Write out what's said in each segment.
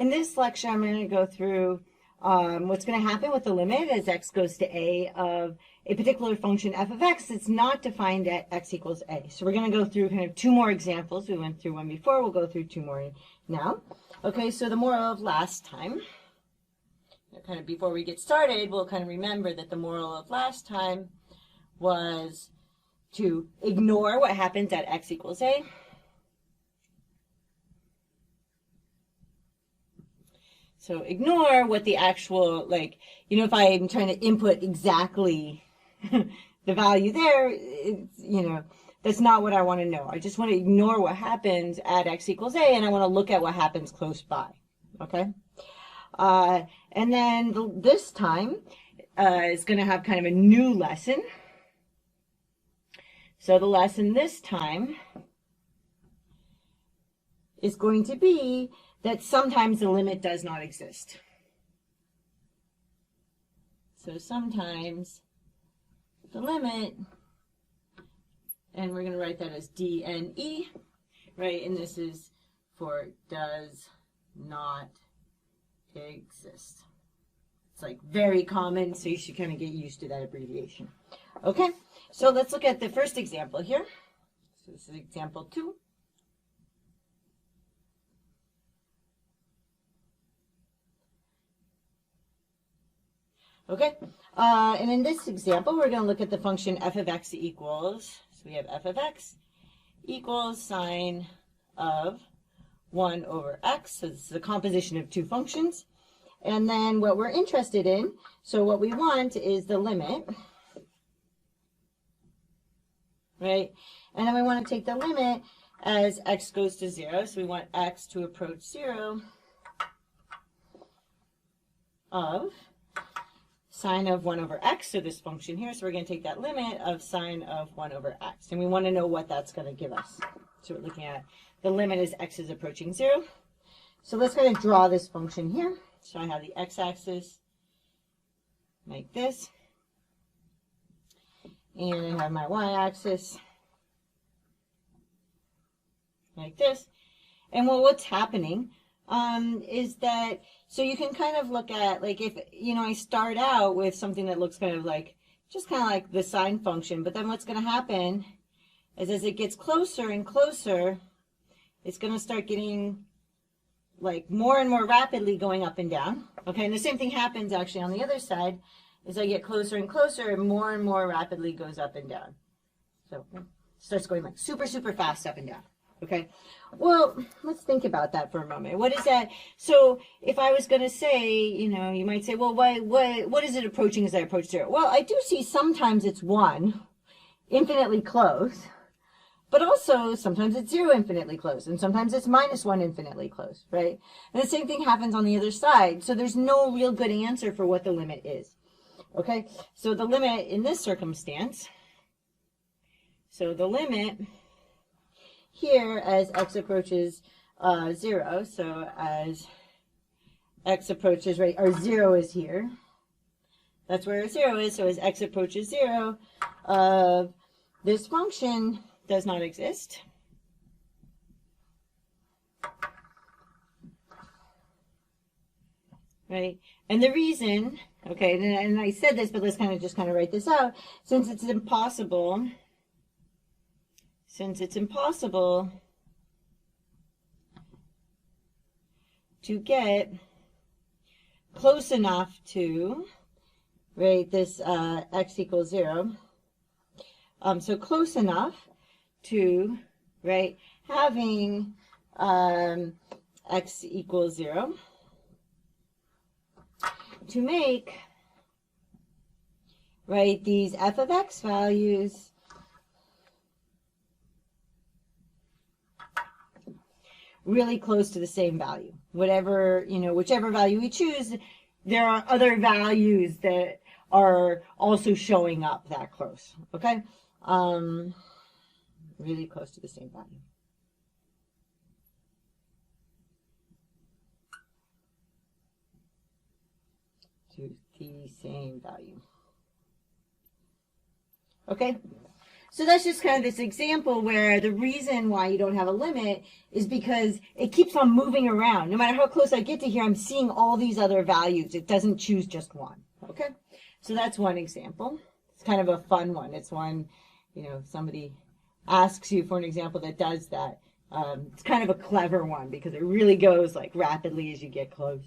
In this lecture, I'm going to go through what's going to happen with the limit as x goes to a of a particular function f of x that's not defined at x equals a. So we're going to go through kind of two more examples. We went through one before. We'll go through two more now. Okay, so the moral of last time, kind of before we get started, we'll kind of remember that the moral of last time was to ignore what happens at x equals a. So ignore what the actual, like, if I'm trying to input exactly the value there, that's not what I want to know. I just want to ignore what happens at x equals a, and I want to look at what happens close by, okay? And then this time is going to have kind of a new lesson. So the lesson this time is going to be that sometimes the limit does not exist. So sometimes the limit, and we're going to write that as DNE, right? And this is for does not exist. It's like very common, so you should kind of get used to that abbreviation. Okay, so let's look at the first example here. So this is example 2. Okay, and in this example, we're going to look at the function f of x equals, so we have f of x equals sine of 1 over x. So this is a composition of two functions. And then what we're interested in, so what we want is the limit, right? And then we want to take the limit as x goes to 0. So we want x to approach 0 of sine of 1 over x, so this function here. So we're going to take that limit of sine of 1 over x. And we want to know what that's going to give us. So we're looking at the limit as x is approaching 0. So let's kind of draw this function here. So I have the x-axis like this. And I have my y-axis like this. And well, what's happening is that, so you can kind of look at, like, if, I start out with something that looks kind of like, just kind of like the sine function, but then what's going to happen is as it gets closer and closer, it's going to start getting, like, more and more rapidly going up and down. Okay, and the same thing happens actually on the other side. As I get closer and closer, more and more rapidly goes up and down. So it starts going like super, super fast up and down. Okay, well, let's think about that for a moment. What is that? So if I was going to say, you might say, well, what is it approaching as I approach 0? Well, I do see sometimes it's 1, infinitely close, but also sometimes it's 0, infinitely close, and sometimes it's -1, infinitely close, right? And the same thing happens on the other side. So there's no real good answer for what the limit is. Okay, so the limit in this circumstance, so the limit here as x approaches 0, so as x approaches, right, our 0 is here. That's where our 0 is. So as x approaches 0, this function does not exist. Right? And the reason, okay, and I said this, but let's just kind of write this out. Since it's impossible to get close enough to, right, this x equals 0, so close enough to, right, having x equals 0 to make, right, these f of x values really close to the same value. Whatever, whichever value we choose, there are other values that are also showing up that close, okay? Really close to the same value. To the same value. Okay, So that's just kind of this example where the reason why you don't have a limit is because it keeps on moving around. No matter how close I get to here, I'm seeing all these other values. It doesn't choose just one. Okay? So that's one example. It's kind of a fun one. It's one, you know, if somebody asks you for an example that does that. It's kind of a clever one because it really goes like rapidly as you get close.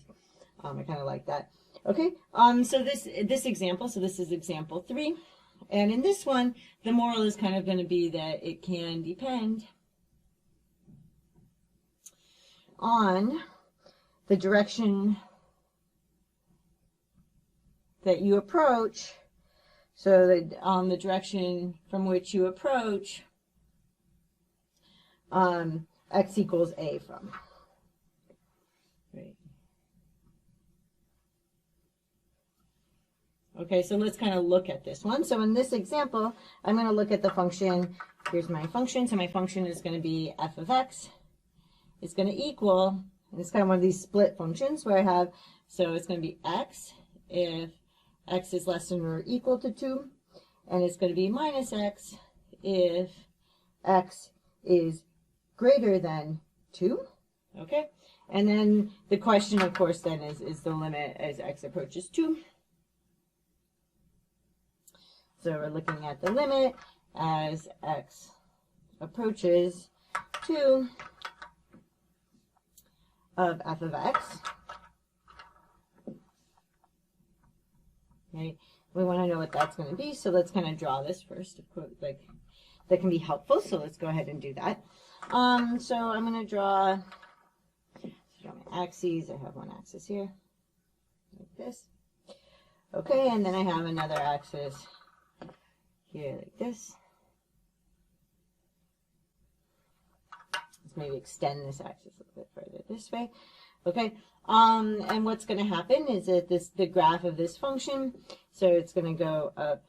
I kind of like that. Okay, so this example, so this is example 3. And in this one, the moral is kind of going to be that it can depend on the direction that you approach, so that on the direction from which you approach x equals a from. Right. Okay, so let's kind of look at this one. So in this example, I'm going to look at the function. Here's my function. So my function is going to be f of x. It's going to equal, and it's kind of one of these split functions where I have, so it's going to be x if x is less than or equal to 2, and it's going to be minus x if x is greater than 2. Okay, and then the question, of course, then is the limit as x approaches 2. So we're looking at the limit as x approaches 2 of f of x. Right? We want to know what that's going to be, so let's kind of draw this first. Like, that can be helpful, so let's go ahead and do that. So I'm going to draw my axes. I have one axis here, like this. Okay, and then I have another axis here like this. Let's maybe extend this axis a little bit further this way. Okay, and what's going to happen is that the graph of this function, so it's going to go up.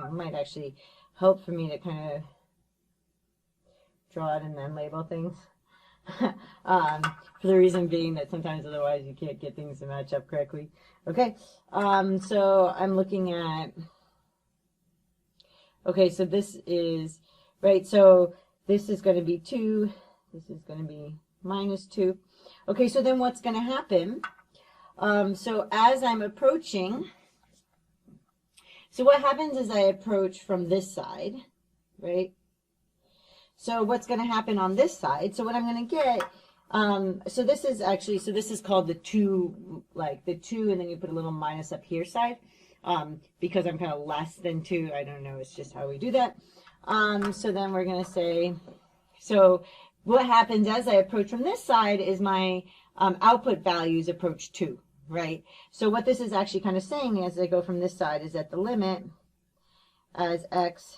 It might actually help for me to kind of draw it and then label things. For the reason being that sometimes otherwise you can't get things to match up correctly. Okay, so I'm looking at, okay, so this is, right, so this is going to be 2, this is going to be minus 2. Okay, so then what's going to happen, so as I'm approaching, so what happens is I approach from this side, right? So what's going to happen on this side, so what I'm going to get, so this is actually, so this is called the 2, like the 2, and then you put a little minus up here side, because I'm kind of less than 2. I don't know, it's just how we do that. So then we're going to say, so what happens as I approach from this side is my output values approach 2, right? So what this is actually kind of saying as I go from this side is that the limit as x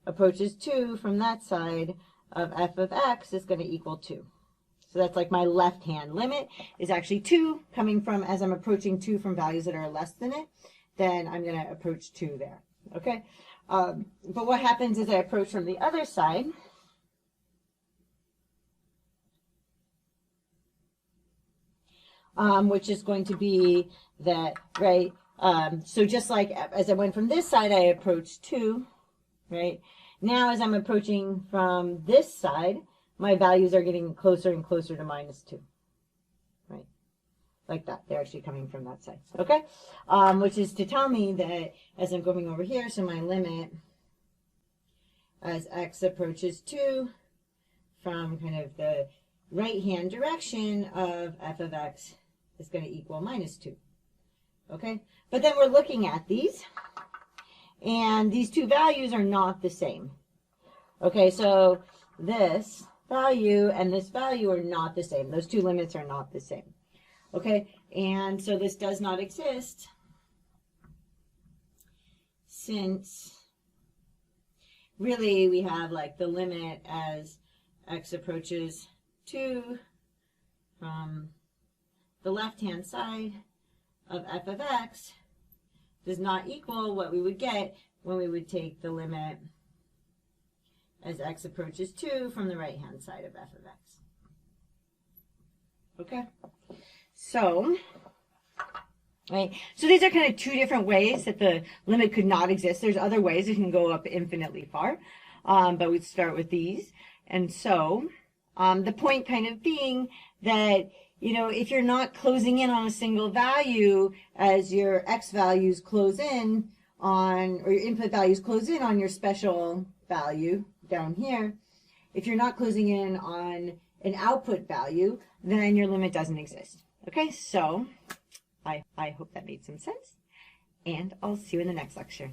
approaches 2 from that side of f of x is going to equal 2. So that's like my left-hand limit is actually 2 coming from, as I'm approaching 2 from values that are less than it, then I'm going to approach 2 there. Okay? But what happens is I approach from the other side. Which is going to be that, right? So just like as I went from this side, I approached 2, right? Now as I'm approaching from this side, my values are getting closer and closer to minus 2, right? Like that. They're actually coming from that side, okay? Which is to tell me that as I'm going over here, so my limit as x approaches 2 from kind of the right-hand direction of f of x is going to equal minus 2, okay? But then we're looking at these, and these two values are not the same. Okay, so this value and this value are not the same. Those two limits are not the same. Okay, and so this does not exist since really we have like the limit as x approaches 2 from the left-hand side of f of x does not equal what we would get when we would take the limit as x approaches 2 from the right-hand side of f of x. Okay? So, right? So these are kind of two different ways that the limit could not exist. There's other ways it can go up infinitely far, but we'd start with these. And so the point kind of being that, you know, if you're not closing in on a single value as your x values close in on, or your input values close in on your special value down here, if you're not closing in on an output value, then your limit doesn't exist. Okay, so I hope that made some sense, and I'll see you in the next lecture.